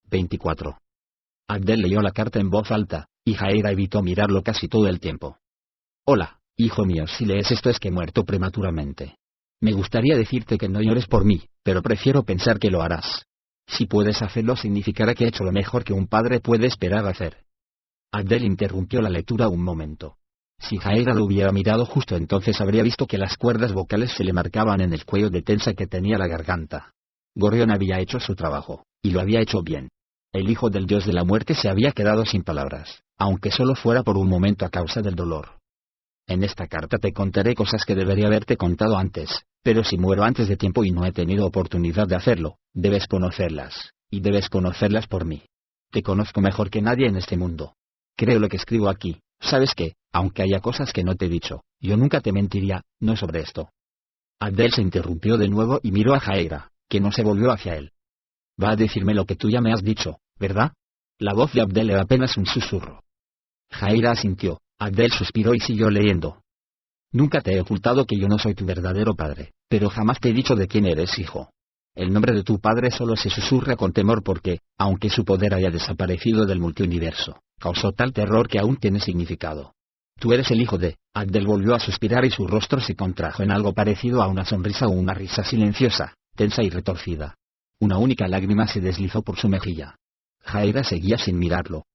24. Abdel leyó la carta en voz alta, y Jaira evitó mirarlo casi todo el tiempo. Hola, hijo mío, si lees esto es que he muerto prematuramente. Me gustaría decirte que no llores por mí, pero prefiero pensar que lo harás. Si puedes hacerlo significará que he hecho lo mejor que un padre puede esperar hacer. Abdel interrumpió la lectura un momento. Si Jaira lo hubiera mirado justo entonces habría visto que las cuerdas vocales se le marcaban en el cuello de tensa que tenía la garganta. Gorion había hecho su trabajo, y lo había hecho bien. El hijo del dios de la muerte se había quedado sin palabras, aunque solo fuera por un momento a causa del dolor. En esta carta te contaré cosas que debería haberte contado antes, pero si muero antes de tiempo y no he tenido oportunidad de hacerlo, debes conocerlas, y debes conocerlas por mí. Te conozco mejor que nadie en este mundo. Creo lo que escribo aquí, sabes que, aunque haya cosas que no te he dicho, yo nunca te mentiría, no sobre esto. Abdel se interrumpió de nuevo y miró a Jaira, que no se volvió hacia él. Va a decirme lo que tú ya me has dicho, ¿verdad? La voz de Abdel era apenas un susurro. Jaira asintió. Abdel suspiró y siguió leyendo. Nunca te he ocultado que yo no soy tu verdadero padre, pero jamás te he dicho de quién eres hijo. El nombre de tu padre solo se susurra con temor porque, aunque su poder haya desaparecido del multiuniverso, causó tal terror que aún tiene significado. Tú eres el hijo de... Abdel volvió a suspirar y su rostro se contrajo en algo parecido a una sonrisa o una risa silenciosa, tensa y retorcida. Una única lágrima se deslizó por su mejilla. Jaira seguía sin mirarlo.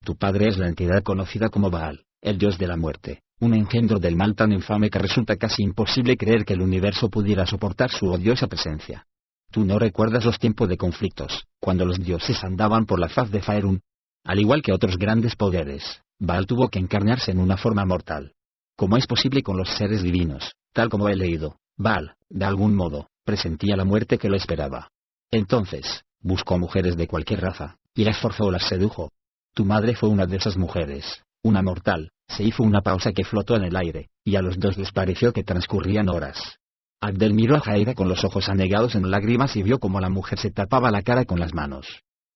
Tu padre es la entidad conocida como Baal, el dios de la muerte, un engendro del mal tan infame que resulta casi imposible creer que el universo pudiera soportar su odiosa presencia. ¿Tú no recuerdas los tiempos de conflictos, cuando los dioses andaban por la faz de Faerun? Al igual que otros grandes poderes, Baal tuvo que encarnarse en una forma mortal. ¿Cómo es posible con los seres divinos? Tal como he leído, Baal, de algún modo, presentía la muerte que lo esperaba. Entonces, buscó mujeres de cualquier raza, y las forzó o las sedujo. Tu madre fue una de esas mujeres, una mortal. Se hizo una pausa que flotó en el aire, y a los dos les pareció que transcurrían horas. Abdel miró a Jaira con los ojos anegados en lágrimas y vio cómo la mujer se tapaba la cara con las manos.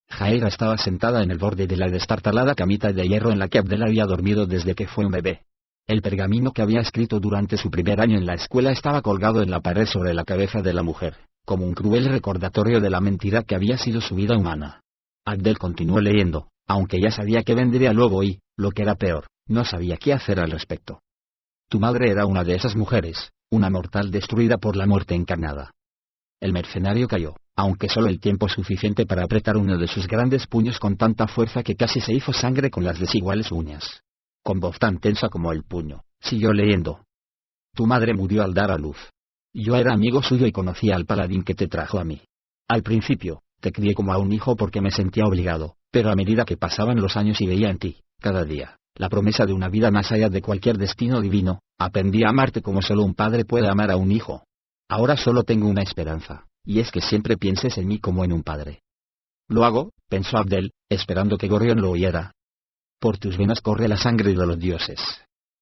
Jaira estaba sentada en el borde de la destartalada camita de hierro en la que Abdel había dormido desde que fue un bebé. El pergamino que había escrito durante su primer año en la escuela estaba colgado en la pared sobre la cabeza de la mujer, como un cruel recordatorio de la mentira que había sido su vida humana. Abdel continuó leyendo, aunque ya sabía que vendría luego y, lo que era peor, no sabía qué hacer al respecto. Tu madre era una de esas mujeres, una mortal destruida por la muerte encarnada. El mercenario cayó, aunque solo el tiempo suficiente para apretar uno de sus grandes puños con tanta fuerza que casi se hizo sangre con las desiguales uñas. Con voz tan tensa como el puño, siguió leyendo. Tu madre murió al dar a luz. Yo era amigo suyo y conocía al paladín que te trajo a mí. Al principio, te crié como a un hijo porque me sentía obligado, pero a medida que pasaban los años y veía en ti, cada día, la promesa de una vida más allá de cualquier destino divino, aprendí a amarte como solo un padre puede amar a un hijo. Ahora solo tengo una esperanza, y es que siempre pienses en mí como en un padre. Lo hago, pensó Abdel, esperando que Gorion lo oyera. Por tus venas corre la sangre de los dioses.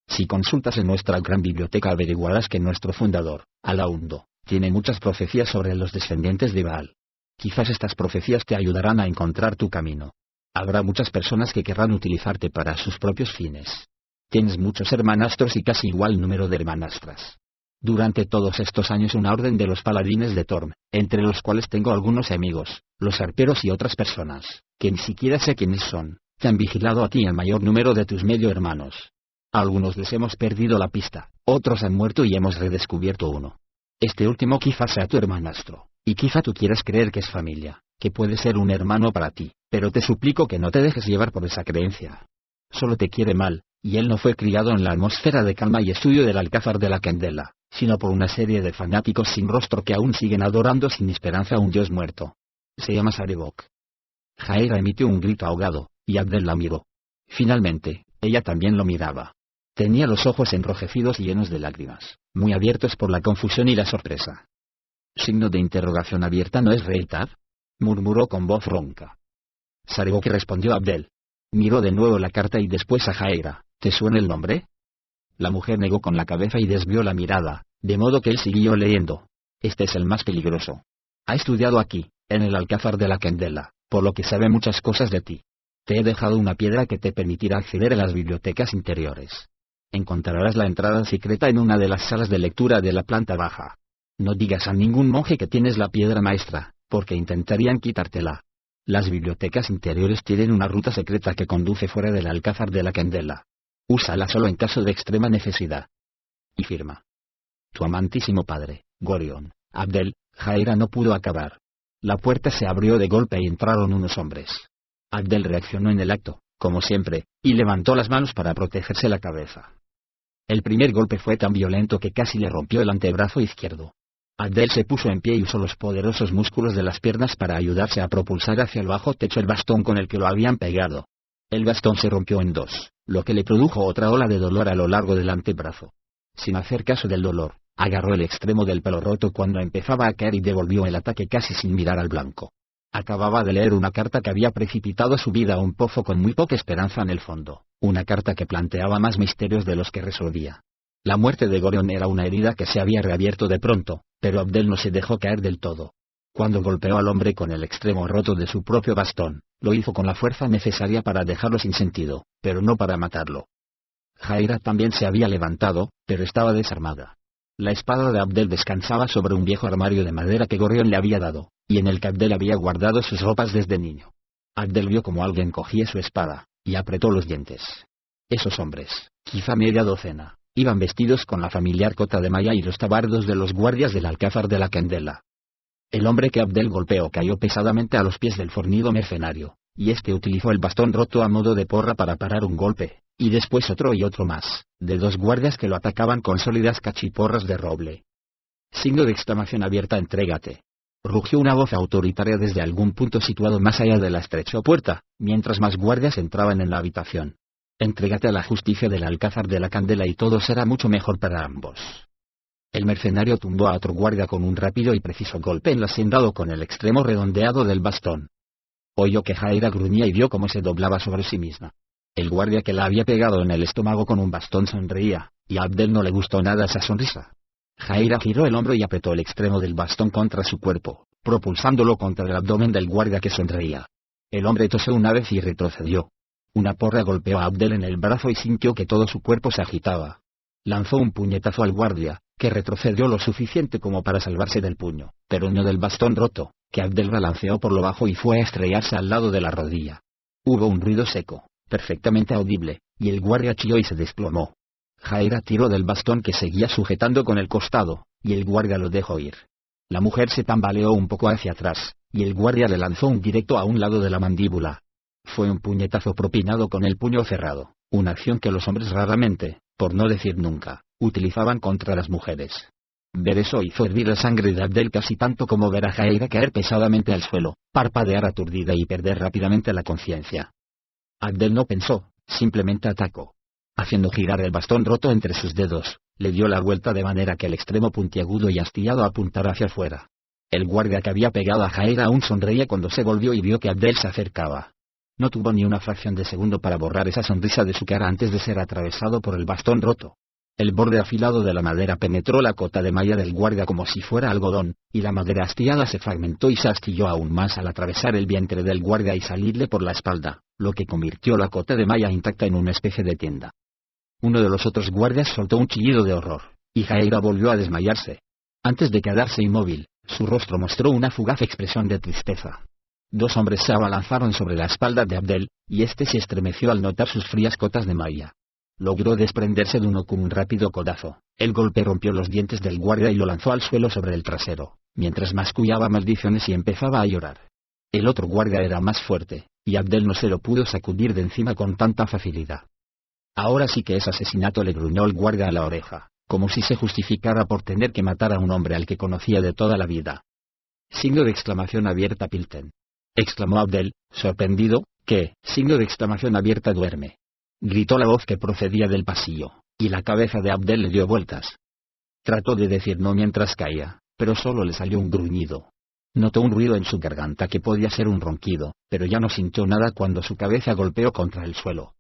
Si consultas en nuestra gran biblioteca averiguarás que nuestro fundador, Alaundo, tiene muchas profecías sobre los descendientes de Baal. Quizás estas profecías te ayudarán a encontrar tu camino. Habrá muchas personas que querrán utilizarte para sus propios fines. Tienes muchos hermanastros y casi igual número de hermanastras. Durante todos estos años una orden de los paladines de Torm, entre los cuales tengo algunos amigos, los arqueros y otras personas, que ni siquiera sé quiénes son, te han vigilado a ti y al mayor número de tus medio hermanos. A algunos les hemos perdido la pista, otros han muerto y hemos redescubierto uno. Este último quizás sea tu hermanastro, y quizá tú quieras creer que es familia, que puede ser un hermano para ti, pero te suplico que no te dejes llevar por esa creencia. Solo te quiere mal, y él no fue criado en la atmósfera de calma y estudio del Alcázar de la Candela, sino por una serie de fanáticos sin rostro que aún siguen adorando sin esperanza a un dios muerto. Se llama Sarevok. Jaira emitió un grito ahogado, y Abdel la miró. Finalmente, ella también lo miraba. Tenía los ojos enrojecidos y llenos de lágrimas, muy abiertos por la confusión y la sorpresa. Signo de interrogación abierta, ¿no es Reitar?, murmuró con voz ronca. Sarevok respondió a Abdel. Miró de nuevo la carta y después a Jaira. ¿Te suena el nombre? La mujer negó con la cabeza y desvió la mirada, de modo que él siguió leyendo. Este es el más peligroso. Ha estudiado aquí, en el Alcázar de la Candela, por lo que sabe muchas cosas de ti. Te he dejado una piedra que te permitirá acceder a las bibliotecas interiores. Encontrarás la entrada secreta en una de las salas de lectura de la planta baja. No digas a ningún monje que tienes la piedra maestra, porque intentarían quitártela. Las bibliotecas interiores tienen una ruta secreta que conduce fuera del Alcázar de la Candela. Úsala solo en caso de extrema necesidad. Y firma. Tu amantísimo padre, Gorion, Abdel. Jaira no pudo acabar. La puerta se abrió de golpe y entraron unos hombres. Abdel reaccionó en el acto, como siempre, y levantó las manos para protegerse la cabeza. El primer golpe fue tan violento que casi le rompió el antebrazo izquierdo. Abdel se puso en pie y usó los poderosos músculos de las piernas para ayudarse a propulsar hacia el bajo techo el bastón con el que lo habían pegado. El bastón se rompió en dos, lo que le produjo otra ola de dolor a lo largo del antebrazo. Sin hacer caso del dolor, agarró el extremo del pelo roto cuando empezaba a caer y devolvió el ataque casi sin mirar al blanco. Acababa de leer una carta que había precipitado su vida a un pozo con muy poca esperanza en el fondo, una carta que planteaba más misterios de los que resolvía. La muerte de Gorion era una herida que se había reabierto de pronto, pero Abdel no se dejó caer del todo. Cuando golpeó al hombre con el extremo roto de su propio bastón, lo hizo con la fuerza necesaria para dejarlo sin sentido, pero no para matarlo. Jaira también se había levantado, pero estaba desarmada. La espada de Abdel descansaba sobre un viejo armario de madera que Gorion le había dado, y en el que Abdel había guardado sus ropas desde niño. Abdel vio como alguien cogía su espada, y apretó los dientes. Esos hombres, quizá media docena, iban vestidos con la familiar cota de malla y los tabardos de los guardias del Alcázar de la Candela. El hombre que Abdel golpeó cayó pesadamente a los pies del fornido mercenario, y este utilizó el bastón roto a modo de porra para parar un golpe, y después otro y otro más, de dos guardias que lo atacaban con sólidas cachiporras de roble. Signo de exclamación abierta, entrégate. Rugió una voz autoritaria desde algún punto situado más allá de la estrecha puerta, mientras más guardias entraban en la habitación. Entrégate a la justicia del Alcázar de la Candela y todo será mucho mejor para ambos. El mercenario tumbó a otro guardia con un rápido y preciso golpe en la sien dado con el extremo redondeado del bastón. Oyó que Jaira gruñía y vio cómo se doblaba sobre sí misma. El guardia que la había pegado en el estómago con un bastón sonreía, y a Abdel no le gustó nada esa sonrisa. Jaira giró el hombro y apretó el extremo del bastón contra su cuerpo, propulsándolo contra el abdomen del guardia que sonreía. El hombre tosió una vez y retrocedió. Una porra golpeó a Abdel en el brazo y sintió que todo su cuerpo se agitaba. Lanzó un puñetazo al guardia, que retrocedió lo suficiente como para salvarse del puño, pero no del bastón roto, que Abdel balanceó por lo bajo y fue a estrellarse al lado de la rodilla. Hubo un ruido seco, perfectamente audible, y el guardia chilló y se desplomó. Jaira tiró del bastón que seguía sujetando con el costado, y el guardia lo dejó ir. La mujer se tambaleó un poco hacia atrás, y el guardia le lanzó un directo a un lado de la mandíbula. Fue un puñetazo propinado con el puño cerrado, una acción que los hombres raramente, por no decir nunca, utilizaban contra las mujeres. Ver eso hizo hervir la sangre de Abdel casi tanto como ver a Jaira caer pesadamente al suelo, parpadear aturdida y perder rápidamente la conciencia. Abdel no pensó, simplemente atacó. Haciendo girar el bastón roto entre sus dedos, le dio la vuelta de manera que el extremo puntiagudo y astillado apuntara hacia afuera. El guardia que había pegado a Jaira aún sonreía cuando se volvió y vio que Abdel se acercaba. No tuvo ni una fracción de segundo para borrar esa sonrisa de su cara antes de ser atravesado por el bastón roto. El borde afilado de la madera penetró la cota de malla del guardia como si fuera algodón, y la madera astillada se fragmentó y se astilló aún más al atravesar el vientre del guardia y salirle por la espalda, lo que convirtió la cota de malla intacta en una especie de tienda. Uno de los otros guardias soltó un chillido de horror, y Jaira volvió a desmayarse. Antes de quedarse inmóvil, su rostro mostró una fugaz expresión de tristeza. Dos hombres se abalanzaron sobre la espalda de Abdel, y este se estremeció al notar sus frías cotas de malla. Logró desprenderse de uno con un rápido codazo. El golpe rompió los dientes del guardia y lo lanzó al suelo sobre el trasero, mientras mascullaba maldiciones y empezaba a llorar. El otro guardia era más fuerte, y Abdel no se lo pudo sacudir de encima con tanta facilidad. Ahora sí que es asesinato, le gruñó el guardia a la oreja, como si se justificara por tener que matar a un hombre al que conocía de toda la vida. Signo de exclamación abierta, Pilten. Exclamó Abdel, sorprendido. ¿Qué? Signo de exclamación abierta, duerme. Gritó la voz que procedía del pasillo, y la cabeza de Abdel le dio vueltas. Trató de decir no mientras caía, pero solo le salió un gruñido. Notó un ruido en su garganta que podía ser un ronquido, pero ya no sintió nada cuando su cabeza golpeó contra el suelo.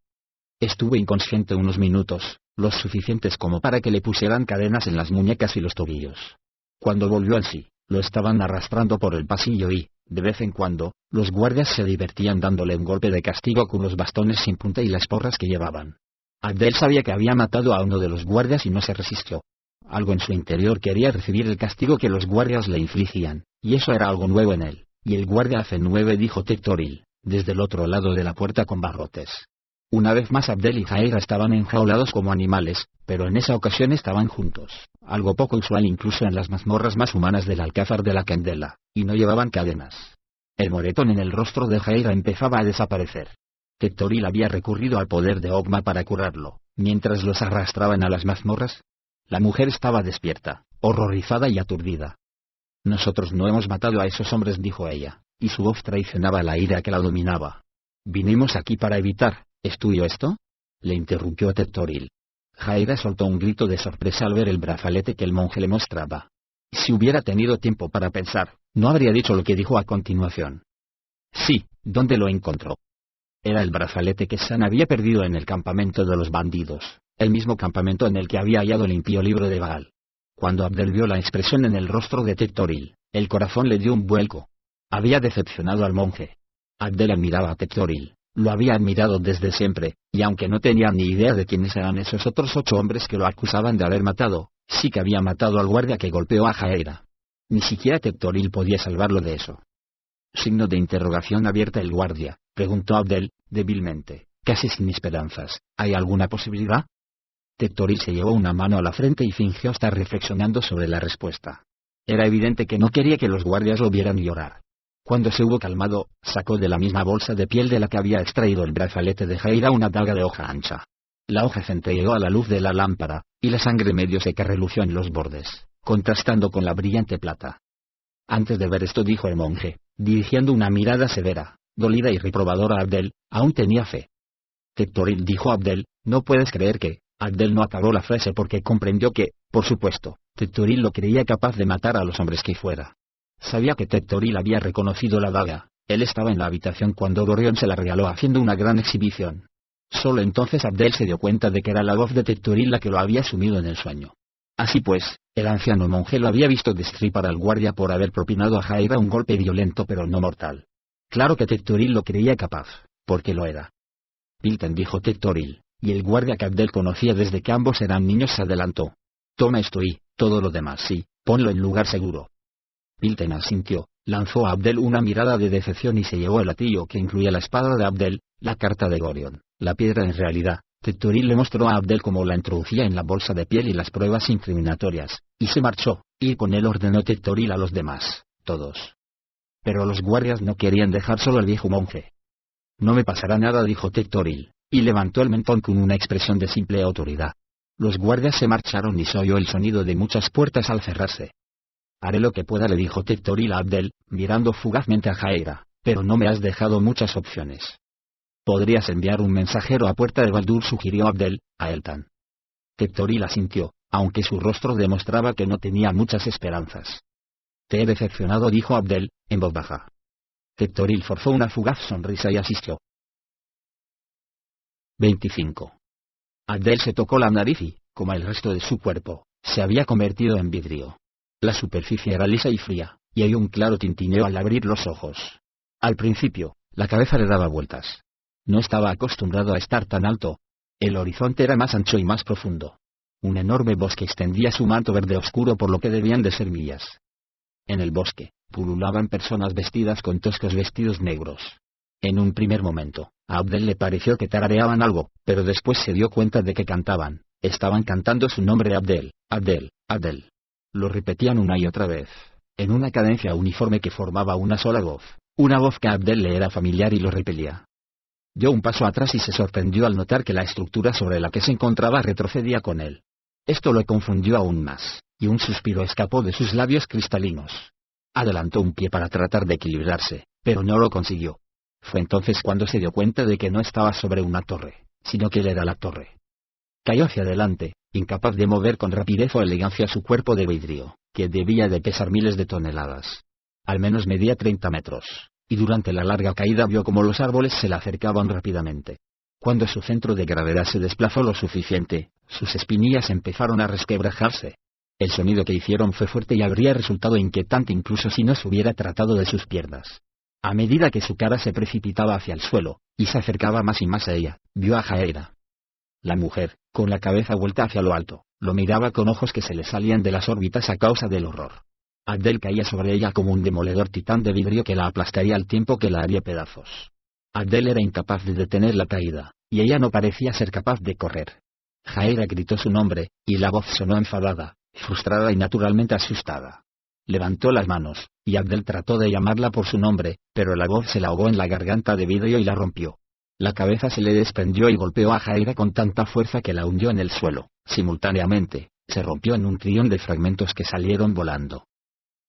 Estuvo inconsciente unos minutos, los suficientes como para que le pusieran cadenas en las muñecas y los tobillos. Cuando volvió en sí, lo estaban arrastrando por el pasillo y, de vez en cuando, los guardias se divertían dándole un golpe de castigo con los bastones sin punta y las porras que llevaban. Abdel sabía que había matado a uno de los guardias y no se resistió. Algo en su interior quería recibir el castigo que los guardias le infligían, y eso era algo nuevo en él, y el guardia hace 9, dijo Tectoril, desde el otro lado de la puerta con barrotes. Una vez más Abdel y Jaira estaban enjaulados como animales, pero en esa ocasión estaban juntos, algo poco usual incluso en las mazmorras más humanas del Alcázar de la Candela, y no llevaban cadenas. El moretón en el rostro de Jaira empezaba a desaparecer. Tectoril había recurrido al poder de Ogma para curarlo, mientras los arrastraban a las mazmorras. La mujer estaba despierta, horrorizada y aturdida. Nosotros no hemos matado a esos hombres, dijo ella, y su voz traicionaba la ira que la dominaba. Vinimos aquí para evitar. ¿Es tuyo esto?, le interrumpió Tectoril. Jaira soltó un grito de sorpresa al ver el brazalete que el monje le mostraba. Si hubiera tenido tiempo para pensar, no habría dicho lo que dijo a continuación. Sí, ¿dónde lo encontró? Era el brazalete que San había perdido en el campamento de los bandidos, el mismo campamento en el que había hallado el impío libro de Baal. Cuando Abdel vio la expresión en el rostro de Tectoril, el corazón le dio un vuelco. Había decepcionado al monje. Abdel admiraba a Tectoril. Lo había admirado desde siempre, y aunque no tenía ni idea de quiénes eran esos otros 8 hombres que lo acusaban de haber matado, sí que había matado al guardia que golpeó a Jaira. Ni siquiera Tectoril podía salvarlo de eso. Signo de interrogación abierta. El guardia, preguntó Abdel, débilmente, casi sin esperanzas, ¿hay alguna posibilidad? Tectoril se llevó una mano a la frente y fingió estar reflexionando sobre la respuesta. Era evidente que no quería que los guardias lo vieran llorar. Cuando se hubo calmado, sacó de la misma bolsa de piel de la que había extraído el brazalete de Jaira una daga de hoja ancha. La hoja centelleó a la luz de la lámpara, y la sangre medio seca relució en los bordes, contrastando con la brillante plata. Antes de ver esto, dijo el monje, dirigiendo una mirada severa, dolida y reprobadora a Abdel, aún tenía fe. Tectoril, dijo Abdel, no puedes creer que... Abdel no acabó la frase porque comprendió que, por supuesto, Tectoril lo creía capaz de matar a los hombres que fuera. Sabía que Tectoril había reconocido la daga. Él estaba en la habitación cuando Dorion se la regaló haciendo una gran exhibición. Solo entonces Abdel se dio cuenta de que era la voz de Tectoril la que lo había sumido en el sueño. Así pues, el anciano monje lo había visto destripar al guardia por haber propinado a Jaira un golpe violento pero no mortal. Claro que Tectoril lo creía capaz, porque lo era. Pilten, dijo Tectoril, y el guardia que Abdel conocía desde que ambos eran niños se adelantó. Toma esto y, todo lo demás sí, ponlo en lugar seguro. Pilten asintió, lanzó a Abdel una mirada de decepción y se llevó el latillo que incluía la espada de Abdel, la carta de Gorion, la piedra en realidad. Tectoril le mostró a Abdel cómo la introducía en la bolsa de piel y las pruebas incriminatorias, y se marchó, y con él ordenó Tectoril a los demás, todos. Pero los guardias no querían dejar solo al viejo monje. No me pasará nada, dijo Tectoril, y levantó el mentón con una expresión de simple autoridad. Los guardias se marcharon y se oyó el sonido de muchas puertas al cerrarse. Haré lo que pueda, le dijo Tectoril a Abdel, mirando fugazmente a Jaira, pero no me has dejado muchas opciones. Podrías enviar un mensajero a Puerta de Baldur, sugirió Abdel, a Eltan. Tectoril asintió, aunque su rostro demostraba que no tenía muchas esperanzas. Te he decepcionado, dijo Abdel, en voz baja. Tectoril forzó una fugaz sonrisa y asistió. 25. Abdel se tocó la nariz y, como el resto de su cuerpo, se había convertido en vidrio. La superficie era lisa y fría, y hay un claro tintineo al abrir los ojos. Al principio, la cabeza le daba vueltas. No estaba acostumbrado a estar tan alto. El horizonte era más ancho y más profundo. Un enorme bosque extendía su manto verde oscuro por lo que debían de ser millas. En el bosque, pululaban personas vestidas con toscos vestidos negros. En un primer momento, a Abdel le pareció que tarareaban algo, pero después se dio cuenta de que cantaban. Estaban cantando su nombre: Abdel, Abdel, Abdel. Lo repetían una y otra vez, en una cadencia uniforme que formaba una sola voz, una voz que a Abdel le era familiar y lo repelía. Dio un paso atrás y se sorprendió al notar que la estructura sobre la que se encontraba retrocedía con él. Esto lo confundió aún más, y un suspiro escapó de sus labios cristalinos. Adelantó un pie para tratar de equilibrarse, pero no lo consiguió. Fue entonces cuando se dio cuenta de que no estaba sobre una torre, sino que él era la torre. Cayó hacia adelante, incapaz de mover con rapidez o elegancia su cuerpo de vidrio, que debía de pesar miles de toneladas. Al menos medía 30 metros, y durante la larga caída vio cómo los árboles se le acercaban rápidamente. Cuando su centro de gravedad se desplazó lo suficiente, sus espinillas empezaron a resquebrajarse. El sonido que hicieron fue fuerte y habría resultado inquietante incluso si no se hubiera tratado de sus piernas. A medida que su cara se precipitaba hacia el suelo, y se acercaba más y más a ella, vio a Jaira. La mujer, con la cabeza vuelta hacia lo alto, lo miraba con ojos que se le salían de las órbitas a causa del horror. Abdel caía sobre ella como un demoledor titán de vidrio que la aplastaría al tiempo que la haría pedazos. Abdel era incapaz de detener la caída, y ella no parecía ser capaz de correr. Jaira gritó su nombre, y la voz sonó enfadada, frustrada y naturalmente asustada. Levantó las manos, y Abdel trató de llamarla por su nombre, pero la voz se la ahogó en la garganta de vidrio y la rompió. La cabeza se le desprendió y golpeó a Jaira con tanta fuerza que la hundió en el suelo. Simultáneamente, se rompió en un trillón de fragmentos que salieron volando.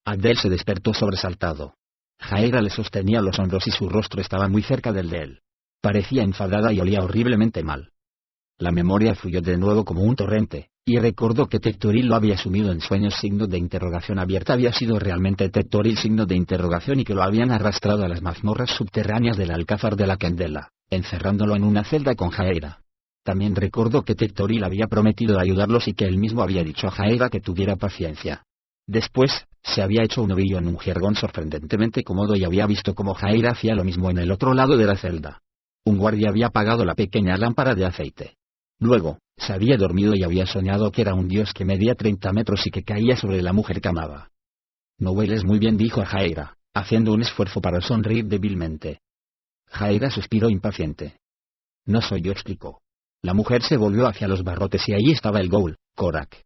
Abdel se despertó sobresaltado. Jaira le sostenía los hombros y su rostro estaba muy cerca del de él. Parecía enfadada y olía horriblemente mal. La memoria fluyó de nuevo como un torrente, y recordó que Tectoril lo había sumido en sueños. Signo de interrogación abierta. Había sido realmente Tectoril, signo de interrogación, y que lo habían arrastrado a las mazmorras subterráneas del Alcázar de la Candela, encerrándolo en una celda con Jaira. También recordó que Tectoril había prometido ayudarlos y que él mismo había dicho a Jaira que tuviera paciencia. Después, se había hecho un ovillo en un jergón sorprendentemente cómodo y había visto cómo Jaira hacía lo mismo en el otro lado de la celda. Un guardia había apagado la pequeña lámpara de aceite. Luego, se había dormido y había soñado que era un dios que medía 30 metros y que caía sobre la mujer que amaba. No hueles muy bien, dijo a Jaira, haciendo un esfuerzo para sonreír débilmente. Jaira suspiró impaciente. No soy yo, explicó. La mujer se volvió hacia los barrotes y allí estaba el ghoul, Korak.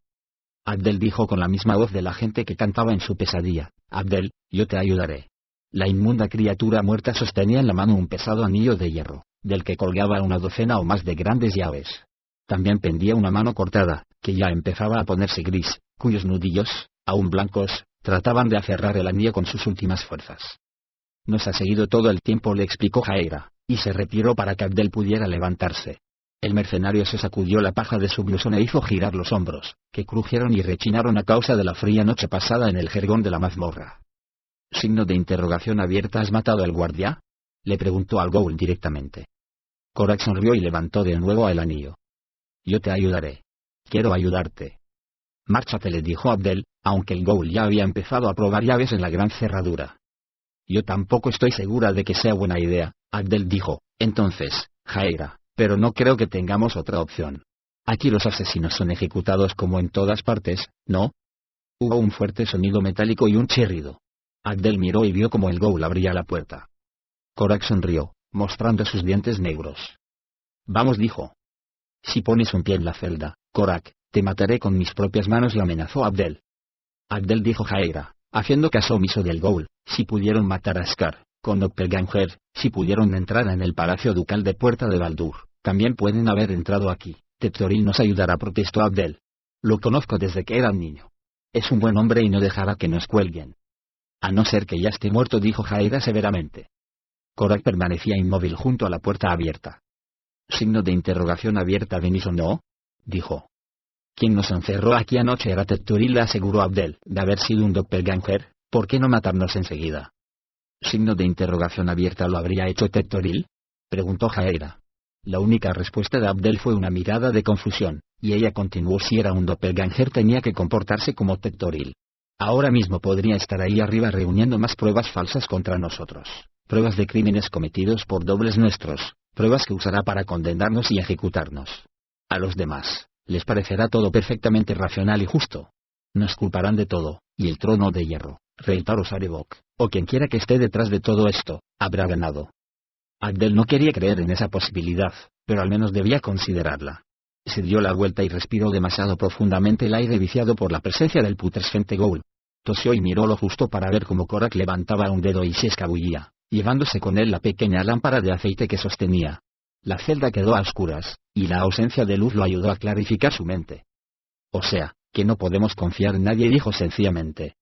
Abdel dijo con la misma voz de la gente que cantaba en su pesadilla: Abdel, yo te ayudaré. La inmunda criatura muerta sostenía en la mano un pesado anillo de hierro, del que colgaba una docena o más de grandes llaves. También pendía una mano cortada, que ya empezaba a ponerse gris, cuyos nudillos, aún blancos, trataban de aferrar el anillo con sus últimas fuerzas. Nos ha seguido todo el tiempo, le explicó Jaira, y se retiró para que Abdel pudiera levantarse. El mercenario se sacudió la paja de su blusón e hizo girar los hombros, que crujieron y rechinaron a causa de la fría noche pasada en el jergón de la mazmorra. Signo de interrogación abierta. ¿Has matado al guardia?, le preguntó al ghoul directamente. Korak sonrió y levantó de nuevo el anillo. Yo te ayudaré. Quiero ayudarte. Márchate, le dijo Abdel, aunque el ghoul ya había empezado a probar llaves en la gran cerradura. Yo tampoco estoy segura de que sea buena idea, Abdel dijo. Entonces, Jaira, pero no creo que tengamos otra opción. Aquí los asesinos son ejecutados como en todas partes, ¿no? Hubo un fuerte sonido metálico y un chirrido. Abdel miró y vio como el ghoul abría la puerta. Korak sonrió, mostrando sus dientes negros. Vamos, dijo. Si pones un pie en la celda, Korak, te mataré con mis propias manos, le amenazó Abdel. Abdel, dijo Jaira, haciendo caso omiso del ghoul. Si pudieron matar a Scar, con Doppelganger, si pudieron entrar en el palacio ducal de Puerta de Baldur, también pueden haber entrado aquí. Tectoril nos ayudará, protestó Abdel. Lo conozco desde que era un niño. Es un buen hombre y no dejará que nos cuelguen. A no ser que ya esté muerto, dijo Jaira severamente. Korak permanecía inmóvil junto a la puerta abierta. Signo de interrogación abierta. ¿Venís o no?, dijo. Quien nos encerró aquí anoche era Tectoril, le aseguró Abdel. De haber sido un Doppelganger, ¿por qué no matarnos enseguida? Signo de interrogación abierta. ¿Lo habría hecho Tectoril?, preguntó Jaira. La única respuesta de Abdel fue una mirada de confusión, y ella continuó: si era un Doppelganger tenía que comportarse como Tectoril. Ahora mismo podría estar ahí arriba reuniendo más pruebas falsas contra nosotros, pruebas de crímenes cometidos por dobles nuestros, pruebas que usará para condenarnos y ejecutarnos. A los demás les parecerá todo perfectamente racional y justo. Nos culparán de todo, y el trono de hierro, Reitaros Arebok, o quien quiera que esté detrás de todo esto, habrá ganado. Abdel no quería creer en esa posibilidad, pero al menos debía considerarla. Se dio la vuelta y respiró demasiado profundamente el aire viciado por la presencia del putrescente ghoul. Tosió y miró lo justo para ver cómo Korak levantaba un dedo y se escabullía, llevándose con él la pequeña lámpara de aceite que sostenía. La celda quedó a oscuras, y la ausencia de luz lo ayudó a clarificar su mente. O sea, que no podemos confiar en nadie, dijo sencillamente.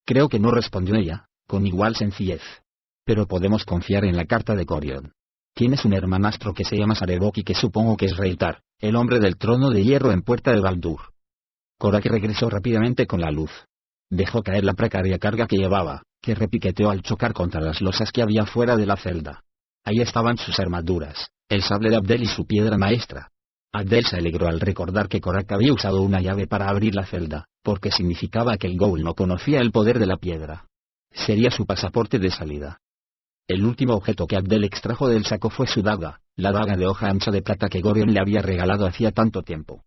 Creo que no, respondió ella, con igual sencillez. Pero podemos confiar en la carta de Corion. Tienes un hermanastro que se llama Arebok y que supongo que es Reitar, el hombre del trono de hierro en Puerta de Baldur. Korak regresó rápidamente con la luz. Dejó caer la precaria carga que llevaba, que repiqueteó al chocar contra las losas que había fuera de la celda. Ahí estaban sus armaduras, el sable de Abdel y su piedra maestra. Abdel se alegró al recordar que Korak había usado una llave para abrir la celda, porque significaba que el ghoul no conocía el poder de la piedra. Sería su pasaporte de salida. El último objeto que Abdel extrajo del saco fue su daga, la daga de hoja ancha de plata que Gorion le había regalado hacía tanto tiempo.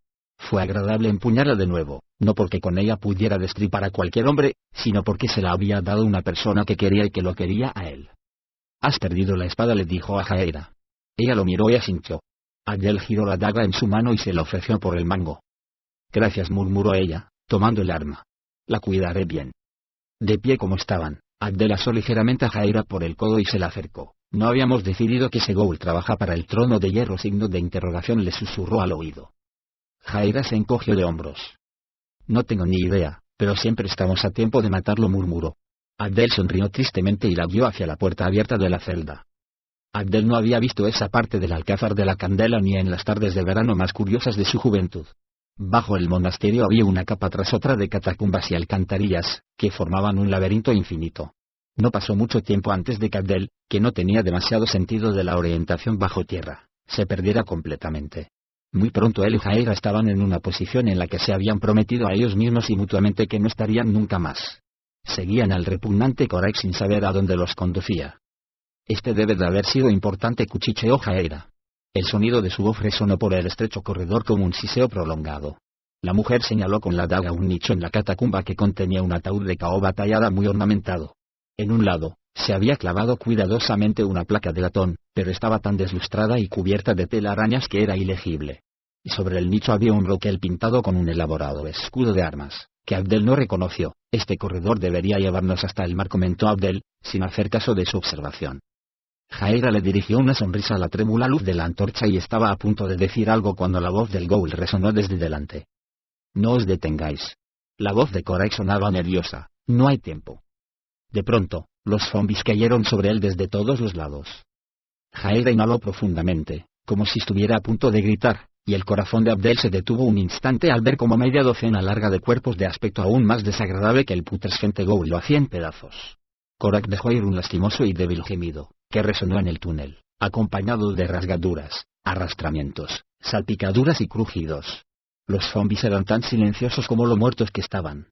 fue agradable empuñarla de nuevo, no porque con ella pudiera destripar a cualquier hombre, sino porque se la había dado una persona que quería y que lo quería a él. «Has perdido la espada», le dijo a Jaeira. Ella lo miró y asintió. Abdel giró la daga en su mano y se la ofreció por el mango. «Gracias», murmuró ella, tomando el arma. «La cuidaré bien». De pie como estaban, Abdel asó ligeramente a Jaeira por el codo y se la acercó. «No habíamos decidido que ese Ghoul trabaja para el trono de hierro», signo de interrogación le susurró al oído. Jaeira se encogió de hombros. «No tengo ni idea, pero siempre estamos a tiempo de matarlo», murmuró. Abdel sonrió tristemente y la guió hacia la puerta abierta de la celda. Abdel no había visto esa parte del Alcázar de la Candela ni en las tardes de verano más curiosas de su juventud. Bajo el monasterio había una capa tras otra de catacumbas y alcantarillas, que formaban un laberinto infinito. No pasó mucho tiempo antes de que Abdel, que no tenía demasiado sentido de la orientación bajo tierra, se perdiera completamente. Muy pronto él y Jaeira estaban en una posición en la que se habían prometido a ellos mismos y mutuamente que no estarían nunca más. Seguían al repugnante Korax sin saber a dónde los conducía. «Este debe de haber sido importante», cuchicheó Jaeira. El sonido de su voz resonó por el estrecho corredor como un siseo prolongado. La mujer señaló con la daga un nicho en la catacumba que contenía un ataúd de caoba tallada muy ornamentado. En un lado, se había clavado cuidadosamente una placa de latón, pero estaba tan deslustrada y cubierta de telarañas que era ilegible. Y sobre el nicho había un roquel pintado con un elaborado escudo de armas, que Abdel no reconoció. «Este corredor debería llevarnos hasta el mar», comentó Abdel, sin hacer caso de su observación. Jaeira le dirigió una sonrisa a la trémula luz de la antorcha y estaba a punto de decir algo cuando la voz del Ghoul resonó desde delante. «No os detengáis». La voz de Korax sonaba nerviosa. «No hay tiempo». De pronto, los zombies cayeron sobre él desde todos los lados. Jaeira inhaló profundamente, como si estuviera a punto de gritar, y el corazón de Abdel se detuvo un instante al ver como media docena larga de cuerpos de aspecto aún más desagradable que el putrescente Ghoul lo hacía en pedazos. Korax dejó ir un lastimoso y débil gemido, que resonó en el túnel, acompañado de rasgaduras, arrastramientos, salpicaduras y crujidos. Los zombies eran tan silenciosos como lo muertos que estaban.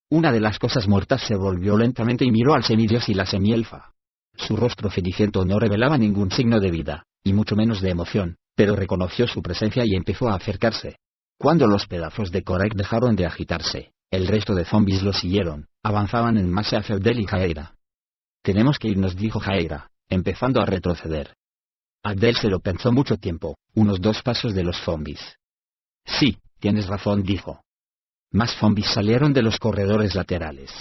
Una de las cosas muertas se volvió lentamente y miró al semidios y la semielfa. Su rostro ceniciento no revelaba ningún signo de vida, y mucho menos de emoción, pero reconoció su presencia y empezó a acercarse. Cuando los pedazos de Korax dejaron de agitarse, el resto de zombies lo siguieron, avanzaban en masa hacia Abdel y Jaeira. «Tenemos que irnos», dijo Jaeira, empezando a retroceder. Abdel se lo pensó mucho tiempo, unos 2 pasos de los zombies. «Sí, tienes razón», dijo. Más zombies salieron de los corredores laterales.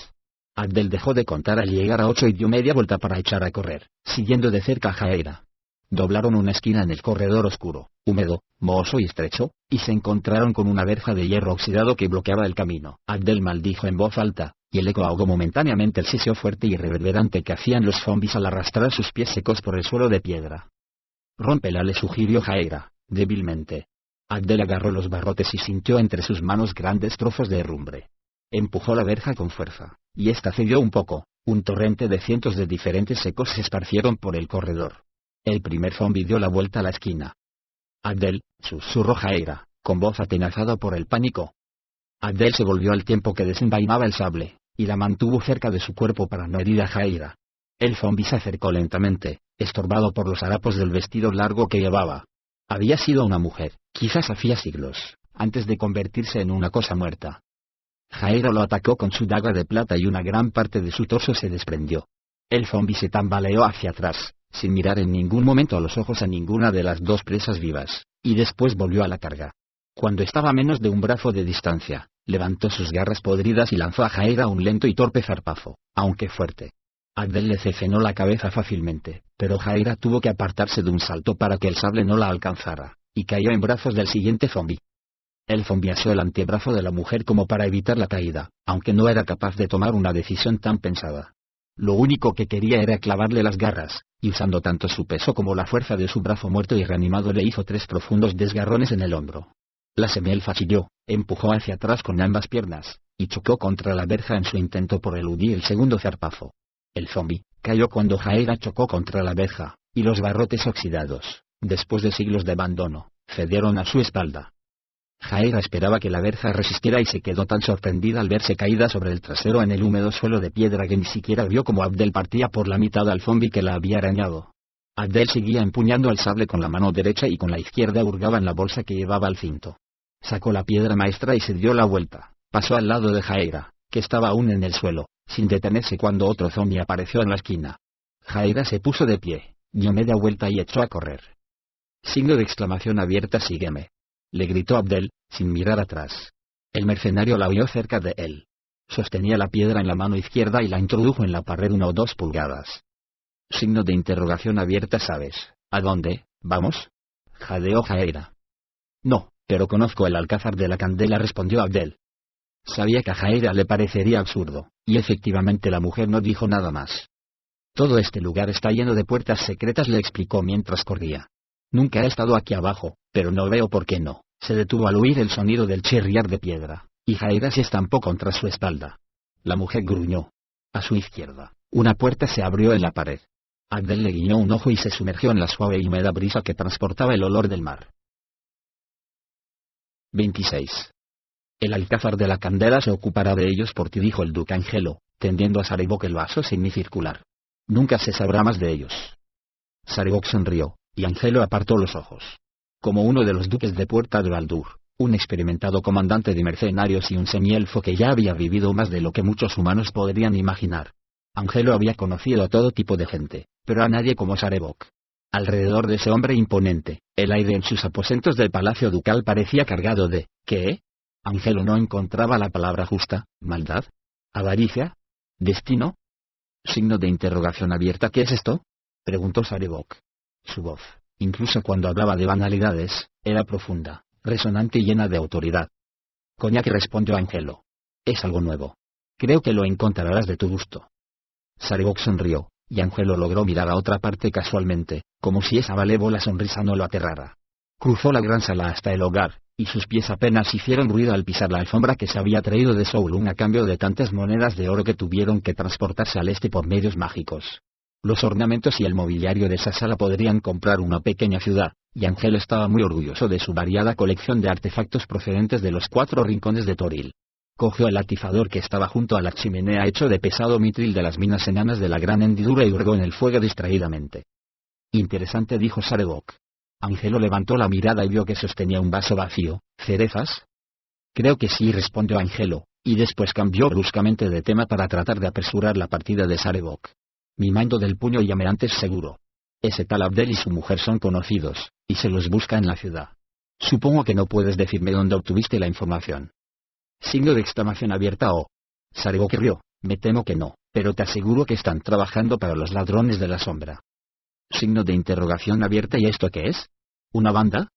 Abdel dejó de contar al llegar a 8 y dio media vuelta para echar a correr, siguiendo de cerca a Jaeira. Doblaron una esquina en el corredor oscuro, húmedo, mohoso y estrecho, y se encontraron con una verja de hierro oxidado que bloqueaba el camino. Abdel maldijo en voz alta, y el eco ahogó momentáneamente el siseo fuerte y reverberante que hacían los zombies al arrastrar sus pies secos por el suelo de piedra. «Rómpela», le sugirió Jaeira, débilmente. Abdel agarró los barrotes y sintió entre sus manos grandes trozos de herrumbre. Empujó la verja con fuerza, y ésta cedió un poco. Un torrente de cientos de diferentes secos se esparcieron por el corredor. El primer zombi dio la vuelta a la esquina. «Abdel», susurró Jaeira, con voz atenazada por el pánico. Abdel se volvió al tiempo que desenvainaba el sable, y la mantuvo cerca de su cuerpo para no herir a Jaeira. El zombi se acercó lentamente, estorbado por los harapos del vestido largo que llevaba. Había sido una mujer, quizás hacía siglos, antes de convertirse en una cosa muerta. Jaeira lo atacó con su daga de plata y una gran parte de su torso se desprendió. El zombi se tambaleó hacia atrás, sin mirar en ningún momento a los ojos a ninguna de las 2 presas vivas, y después volvió a la carga. Cuando estaba a menos de un brazo de distancia, levantó sus garras podridas y lanzó a Jaeira un lento y torpe zarpazo, aunque fuerte. Abdel le cecenó la cabeza fácilmente, pero Jaeira tuvo que apartarse de un salto para que el sable no la alcanzara, y cayó en brazos del siguiente zombi. El zombi asó el antebrazo de la mujer como para evitar la caída, aunque no era capaz de tomar una decisión tan pensada. Lo único que quería era clavarle las garras, y usando tanto su peso como la fuerza de su brazo muerto y reanimado le hizo 3 profundos desgarrones en el hombro. La semielfa chilló, empujó hacia atrás con ambas piernas, y chocó contra la verja en su intento por eludir el segundo zarpazo. El zombi cayó cuando Jaeira chocó contra la verja, y los barrotes oxidados, después de siglos de abandono, cedieron a su espalda. Jaeira esperaba que la verja resistiera y se quedó tan sorprendida al verse caída sobre el trasero en el húmedo suelo de piedra que ni siquiera vio como Abdel partía por la mitad al zombi que la había arañado. Abdel seguía empuñando el sable con la mano derecha y con la izquierda hurgaba en la bolsa que llevaba al cinto. Sacó la piedra maestra y se dio la vuelta. Pasó al lado de Jaeira, que estaba aún en el suelo, sin detenerse cuando otro zombie apareció en la esquina. Jaeira se puso de pie, dio media vuelta y echó a correr. Signo de exclamación abierta, sígueme. Le gritó Abdel, sin mirar atrás. El mercenario la oyó cerca de él. Sostenía la piedra en la mano izquierda y la introdujo en la pared 1 o 2 pulgadas. Signo de interrogación abierta, ¿sabes a dónde vamos? Jadeó Jaeira. No, pero conozco el alcázar de la Candela, respondió Abdel. Sabía que a Jaeira le parecería absurdo, y efectivamente la mujer no dijo nada más. Todo este lugar está lleno de puertas secretas, le explicó mientras corría. Nunca he estado aquí abajo, pero no veo por qué no. Se detuvo al oír el sonido del chirriar de piedra, y Jaeira se estampó contra su espalda. La mujer gruñó. A su izquierda, una puerta se abrió en la pared. Abdel le guiñó un ojo y se sumergió en la suave y húmeda brisa que transportaba el olor del mar. 26. El alcázar de la Candela se ocupará de ellos por ti, dijo el duque Angelo, tendiendo a Saribok el vaso semicircular. Nunca se sabrá más de ellos. Saribok sonrió, y Angelo apartó los ojos. Como uno de los duques de Puerta de Baldur, un experimentado comandante de mercenarios y un semielfo que ya había vivido más de lo que muchos humanos podrían imaginar. Angelo había conocido a todo tipo de gente, pero a nadie como Saribok. Alrededor de ese hombre imponente, el aire en sus aposentos del palacio ducal parecía cargado de ¿qué? Angelo no encontraba la palabra justa. ¿Maldad? ¿Avaricia? ¿Destino? Signo de interrogación abierta. ¿Qué es esto? Preguntó Saribok. Su voz, incluso cuando hablaba de banalidades, era profunda, resonante y llena de autoridad. Coñac, respondió Angelo. Es algo nuevo. Creo que lo encontrarás de tu gusto. Saribok sonrió, y Angelo logró mirar a otra parte casualmente, como si esa malévola sonrisa no lo aterrara. Cruzó la gran sala hasta el hogar, y sus pies apenas hicieron ruido al pisar la alfombra que se había traído de Soulun a cambio de tantas monedas de oro que tuvieron que transportarse al este por medios mágicos. Los ornamentos y el mobiliario de esa sala podrían comprar una pequeña ciudad, y Angelo estaba muy orgulloso de su variada colección de artefactos procedentes de los 4 rincones de Toril. Cogió el atizador que estaba junto a la chimenea hecho de pesado mitril de las minas enanas de la gran hendidura y hurgó en el fuego distraídamente. Interesante, dijo Saribok. Angelo levantó la mirada y vio que sostenía un vaso vacío. ¿Cerezas? Creo que sí, respondió Angelo, y después cambió bruscamente de tema para tratar de apresurar la partida de Saribok. Mi mando del puño llameante es seguro. Ese tal Abdel y su mujer son conocidos, y se los busca en la ciudad. Supongo que no puedes decirme dónde obtuviste la información. Signo de exclamación abierta o. Saribok rió. Me temo que no, pero te aseguro que están trabajando para los ladrones de la sombra. Signo de interrogación abierta. ¿Y esto qué es? ¿Una banda?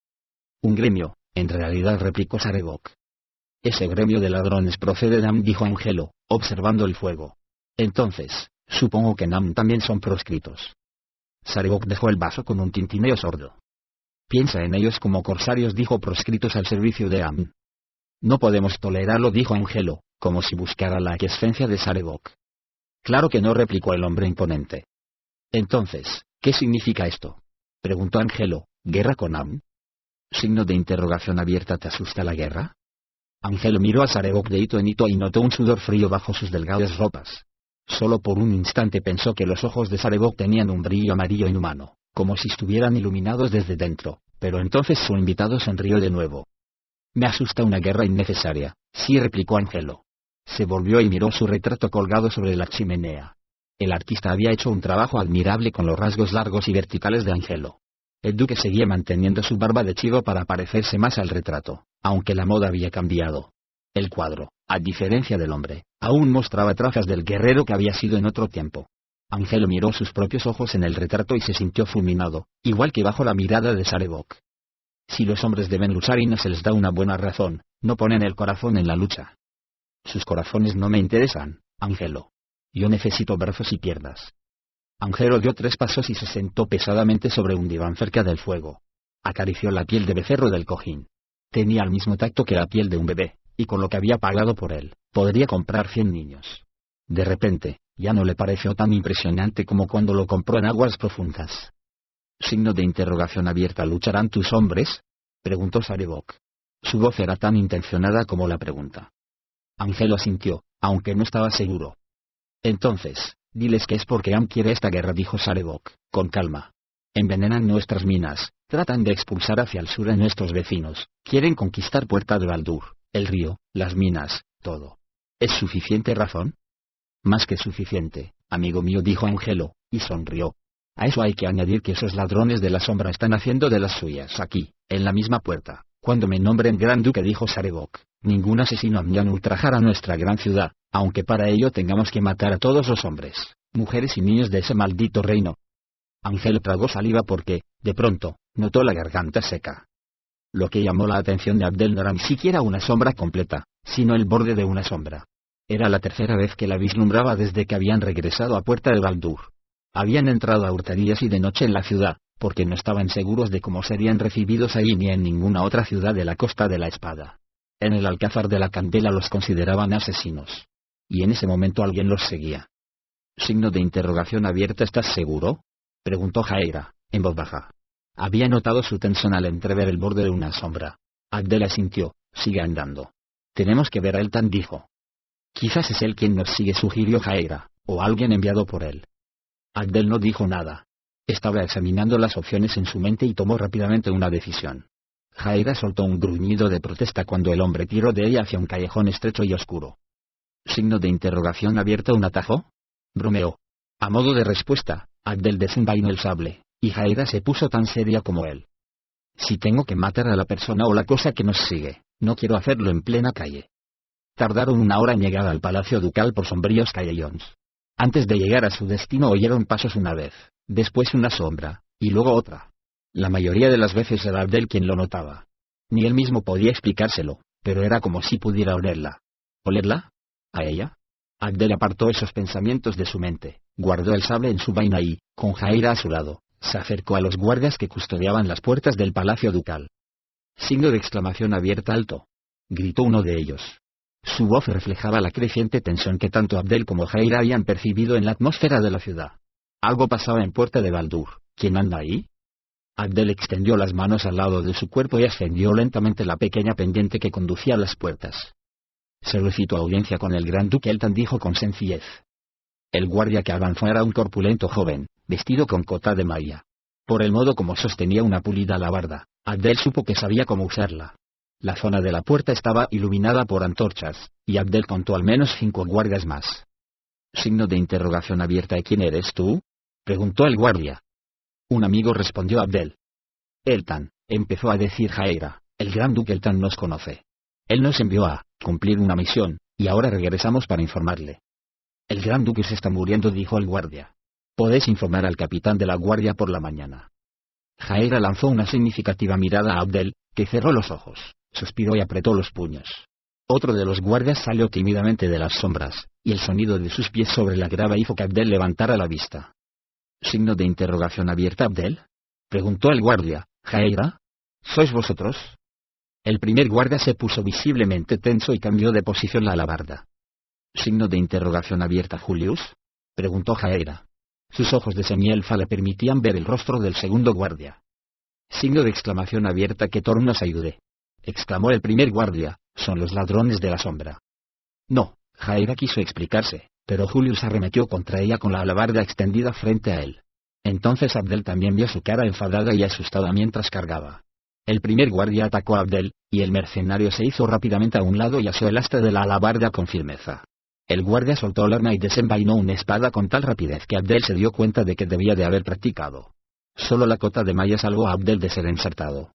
Un gremio, en realidad, replicó Saribok. Ese gremio de ladrones procede de Nam, dijo Angelo, observando el fuego. Entonces, supongo que Nam también son proscritos. Saribok dejó el vaso con un tintineo sordo. Piensa en ellos como corsarios, dijo, proscritos al servicio de Am. No podemos tolerarlo, dijo Angelo, como si buscara la aquiescencia de Saribok. Claro que no, replicó el hombre imponente. Entonces, ¿qué significa esto? Preguntó Angelo. ¿Guerra con Am? Signo de interrogación abierta. ¿Te asusta la guerra? Angelo miró a Saribok de hito en hito y notó un sudor frío bajo sus delgadas ropas. Solo por un instante pensó que los ojos de Saribok tenían un brillo amarillo inhumano, como si estuvieran iluminados desde dentro, pero entonces su invitado sonrió de nuevo. Me asusta una guerra innecesaria, sí, replicó Angelo. Se volvió y miró su retrato colgado sobre la chimenea. El artista había hecho un trabajo admirable con los rasgos largos y verticales de Angelo. El duque seguía manteniendo su barba de chivo para parecerse más al retrato, aunque la moda había cambiado. El cuadro, a diferencia del hombre, aún mostraba trazas del guerrero que había sido en otro tiempo. Angelo miró sus propios ojos en el retrato y se sintió fulminado, igual que bajo la mirada de Saribok. Si los hombres deben luchar y no se les da una buena razón, no ponen el corazón en la lucha. Sus corazones no me interesan, Angelo. Yo necesito brazos y piernas. Angelo dio 3 pasos y se sentó pesadamente sobre un diván cerca del fuego. Acarició la piel de becerro del cojín. Tenía el mismo tacto que la piel de un bebé, y con lo que había pagado por él, podría comprar 100 niños. De repente, ya no le pareció tan impresionante como cuando lo compró en aguas profundas. Signo de interrogación abierta. ¿Lucharán tus hombres? Preguntó Saribok. Su voz era tan intencionada como la pregunta. Angelo asintió, aunque no estaba seguro. Entonces, diles que es porque Am quiere esta guerra, dijo Saribok, con calma. Envenenan nuestras minas, tratan de expulsar hacia el sur a nuestros vecinos, quieren conquistar Puerta de Baldur, el río, las minas, todo. ¿Es suficiente razón? Más que suficiente, amigo mío, dijo Angelo, y sonrió. A eso hay que añadir que esos ladrones de la sombra están haciendo de las suyas aquí, en la misma puerta. Cuando me nombren Gran Duque, dijo Sarevok, ningún asesino habría ultrajar a nuestra gran ciudad, aunque para ello tengamos que matar a todos los hombres, mujeres y niños de ese maldito reino. Angelo tragó saliva porque, de pronto, notó la garganta seca. Lo que llamó la atención de Abdel no era ni siquiera una sombra completa, sino el borde de una sombra. Era la tercera vez que la vislumbraba desde que habían regresado a Puerta de Baldur. Habían entrado a hurtadillas y de noche en la ciudad, porque no estaban seguros de cómo serían recibidos ahí ni en ninguna otra ciudad de la Costa de la Espada. En el Alcázar de la Candela los consideraban asesinos. Y en ese momento alguien los seguía. Signo de interrogación abierta. ¿Estás seguro?, preguntó Jaeira, en voz baja. Había notado su tensión al entrever el borde de una sombra. Abdel asintió. Sigue andando. Tenemos que ver a Eltan, dijo. Quizás es él quien nos sigue, sugirió Jaeira, o alguien enviado por él. Abdel no dijo nada. Estaba examinando las opciones en su mente y tomó rápidamente una decisión. Jaeira soltó un gruñido de protesta cuando el hombre tiró de ella hacia un callejón estrecho y oscuro. Signo de interrogación abierta. ¿Un atajo?, bromeó. A modo de respuesta, Abdel desenvainó el sable, y Jaeira se puso tan seria como él. Si tengo que matar a la persona o la cosa que nos sigue, no quiero hacerlo en plena calle. Tardaron 1 hora en llegar al Palacio Ducal por sombríos callejones. Antes de llegar a su destino oyeron pasos una vez, después una sombra, y luego otra. La mayoría de las veces era Abdel quien lo notaba. Ni él mismo podía explicárselo, pero era como si pudiera olerla. ¿Olerla? ¿A ella? Abdel apartó esos pensamientos de su mente, guardó el sable en su vaina y, con Jaeira a su lado, se acercó a los guardias que custodiaban las puertas del Palacio Ducal. Signo de exclamación abierta alto, gritó uno de ellos. Su voz reflejaba la creciente tensión que tanto Abdel como Jaeira habían percibido en la atmósfera de la ciudad. Algo pasaba en Puerta de Baldur. ¿Quién anda ahí? Abdel extendió las manos al lado de su cuerpo y ascendió lentamente la pequeña pendiente que conducía a las puertas. Solicito audiencia con el Gran Duque Eltan, dijo con sencillez. El guardia que avanzó era un corpulento joven, vestido con cota de malla. Por el modo como sostenía una pulida alabarda, Abdel supo que sabía cómo usarla. La zona de la puerta estaba iluminada por antorchas, y Abdel contó al menos 5 guardias más. Signo de interrogación abierta. ¿Y quién eres tú?, preguntó el guardia. Un amigo, respondió Abdel. Eltan, empezó a decir Jaeira, el Gran Duque Eltan nos conoce. Él nos envió a cumplir una misión, y ahora regresamos para informarle. El Gran Duque se está muriendo, dijo el guardia. Podéis informar al capitán de la guardia por la mañana. Jaeira lanzó una significativa mirada a Abdel, que cerró los ojos, suspiró y apretó los puños. Otro de los guardias salió tímidamente de las sombras, y el sonido de sus pies sobre la grava hizo que Abdel levantara la vista. Signo de interrogación abierta. ¿Abdel?, preguntó el guardia. ¿Jaeira? ¿Sois vosotros? El primer guardia se puso visiblemente tenso y cambió de posición la alabarda. Signo de interrogación abierta. ¿Julius?, preguntó Jaeira. Sus ojos de semielfa le permitían ver el rostro del segundo guardia. Signo de exclamación abierta. Que Thor nos ayude, exclamó el primer guardia. Son los ladrones de la sombra. No, Jaeira quiso explicarse, pero Julius arremetió contra ella con la alabarda extendida frente a él. Entonces Abdel también vio su cara enfadada y asustada mientras cargaba. El primer guardia atacó a Abdel, y el mercenario se hizo rápidamente a un lado y asió el asta de la alabarda con firmeza. El guardia soltó el arma y desenvainó una espada con tal rapidez que Abdel se dio cuenta de que debía de haber practicado. Solo la cota de malla salvó a Abdel de ser ensartado.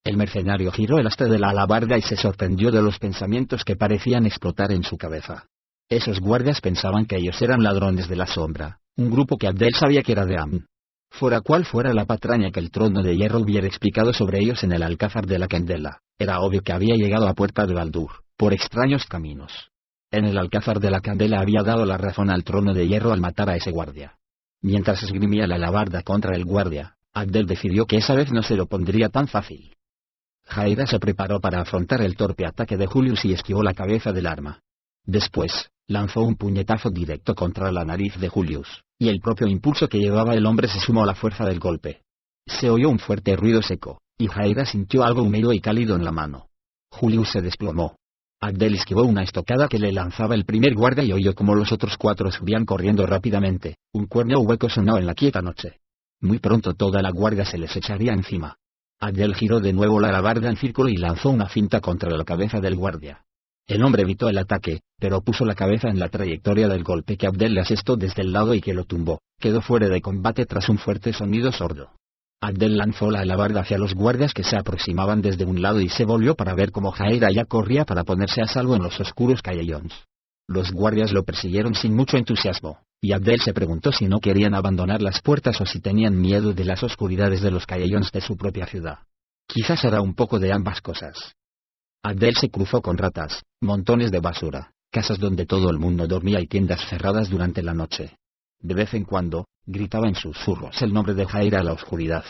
El mercenario giró el asta de la alabarda y se sorprendió de los pensamientos que parecían explotar en su cabeza. Esos guardias pensaban que ellos eran ladrones de la sombra, un grupo que Abdel sabía que era de Amn. Fuera cual fuera la patraña que el trono de hierro hubiera explicado sobre ellos en el Alcázar de la Candela, era obvio que había llegado a Puerta de Baldur, por extraños caminos. En el Alcázar de la Candela había dado la razón al trono de hierro al matar a ese guardia. Mientras esgrimía la alabarda contra el guardia, Abdel decidió que esa vez no se lo pondría tan fácil. Jaeira se preparó para afrontar el torpe ataque de Julius y esquivó la cabeza del arma. Después, lanzó un puñetazo directo contra la nariz de Julius, y el propio impulso que llevaba el hombre se sumó a la fuerza del golpe. Se oyó un fuerte ruido seco, y Jaeira sintió algo húmedo y cálido en la mano. Julius se desplomó. Abdel esquivó una estocada que le lanzaba el primer guardia y oyó como los otros 4 subían corriendo rápidamente. Un cuerno hueco sonó en la quieta noche. Muy pronto toda la guardia se les echaría encima. Abdel giró de nuevo la alabarda en círculo y lanzó una finta contra la cabeza del guardia. El hombre evitó el ataque, pero puso la cabeza en la trayectoria del golpe que Abdel le asestó desde el lado y que lo tumbó. Quedó fuera de combate tras un fuerte sonido sordo. Abdel lanzó la alabarda hacia los guardias que se aproximaban desde un lado y se volvió para ver cómo Jaira ya corría para ponerse a salvo en los oscuros callejones. Los guardias lo persiguieron sin mucho entusiasmo, y Abdel se preguntó si no querían abandonar las puertas o si tenían miedo de las oscuridades de los callejones de su propia ciudad. Quizás era un poco de ambas cosas. Abdel se cruzó con ratas, montones de basura, casas donde todo el mundo dormía y tiendas cerradas durante la noche. De vez en cuando, gritaba en susurros el nombre de Jaira a la oscuridad.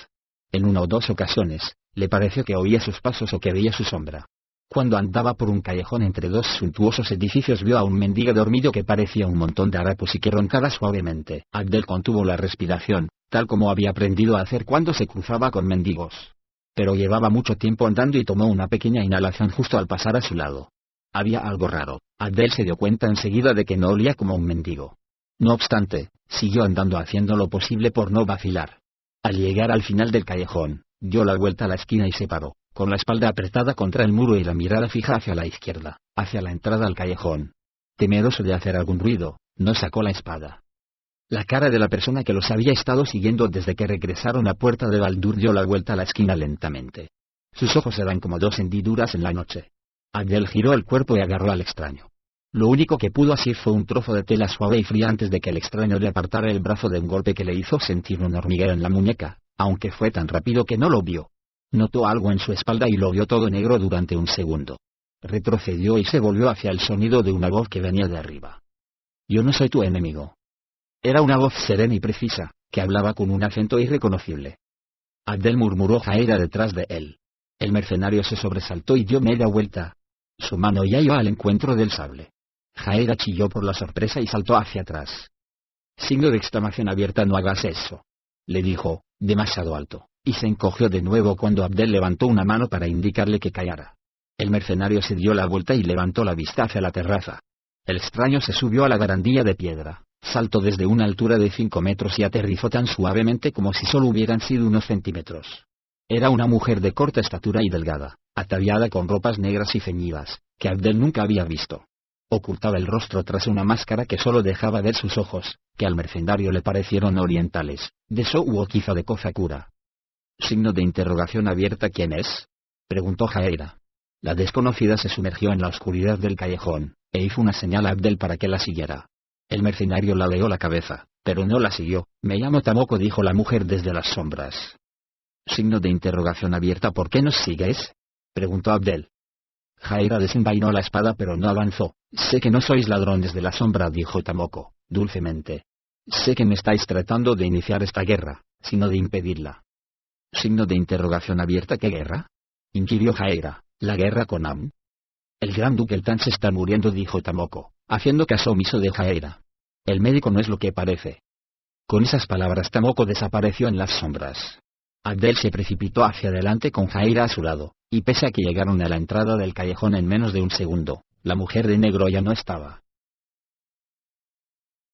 En una o dos ocasiones, le pareció que oía sus pasos o que veía su sombra. Cuando andaba por un callejón entre dos suntuosos edificios vio a un mendigo dormido que parecía un montón de harapos y que roncaba suavemente. Abdel contuvo la respiración, tal como había aprendido a hacer cuando se cruzaba con mendigos. Pero llevaba mucho tiempo andando y tomó una pequeña inhalación justo al pasar a su lado. Había algo raro. Abdel se dio cuenta enseguida de que no olía como un mendigo. No obstante, siguió andando haciendo lo posible por no vacilar. Al llegar al final del callejón, dio la vuelta a la esquina y se paró, con la espalda apretada contra el muro y la mirada fija hacia la izquierda, hacia la entrada al callejón. Temeroso de hacer algún ruido, no sacó la espada. La cara de la persona que los había estado siguiendo desde que regresaron a Puerta de Baldur dio la vuelta a la esquina lentamente. Sus ojos eran como dos hendiduras en la noche. Abdel giró el cuerpo y agarró al extraño. Lo único que pudo asir fue un trozo de tela suave y fría antes de que el extraño le apartara el brazo de un golpe que le hizo sentir un hormigueo en la muñeca, aunque fue tan rápido que no lo vio. Notó algo en su espalda y lo vio todo negro durante un segundo. Retrocedió y se volvió hacia el sonido de una voz que venía de arriba. «Yo no soy tu enemigo». Era una voz serena y precisa, que hablaba con un acento irreconocible. Abdel murmuró Jaira detrás de él. El mercenario se sobresaltó y dio media vuelta. Su mano ya iba al encuentro del sable. Jaira chilló por la sorpresa y saltó hacia atrás. Signo de exclamación abierta. «No hagas eso», le dijo, demasiado alto, y se encogió de nuevo cuando Abdel levantó una mano para indicarle que callara. El mercenario se dio la vuelta y levantó la vista hacia la terraza. El extraño se subió a la barandilla de piedra, saltó desde una altura de 5 metros y aterrizó tan suavemente como si solo hubieran sido unos centímetros. Era una mujer de corta estatura y delgada, ataviada con ropas negras y ceñidas, que Abdel nunca había visto. Ocultaba el rostro tras una máscara que solo dejaba ver sus ojos, que al mercenario le parecieron orientales, de Sou o quizá de Kozakura. Signo de interrogación abierta. «¿Quién es?», preguntó Jaira. La desconocida se sumergió en la oscuridad del callejón, e hizo una señal a Abdel para que la siguiera. El mercenario ladeó la cabeza, pero no la siguió. «Me llamo Tamoko», dijo la mujer desde las sombras. Signo de interrogación abierta. «¿Por qué nos sigues?», preguntó Abdel. Jaira desenvainó la espada pero no avanzó. «Sé que no sois ladrones de la sombra», dijo Tamoko, dulcemente. «Sé que me estáis tratando de iniciar esta guerra, sino de impedirla». Signo de interrogación abierta. «¿Qué guerra?», inquirió Jaira. «¿La guerra con Am?». «El gran duque Eltan se está muriendo», dijo Tamoko, haciendo caso omiso de Jaira. «El médico no es lo que parece». Con esas palabras Tamoko desapareció en las sombras. Abdel se precipitó hacia adelante con Jaira a su lado, y pese a que llegaron a la entrada del callejón en menos de un segundo, la mujer de negro ya no estaba.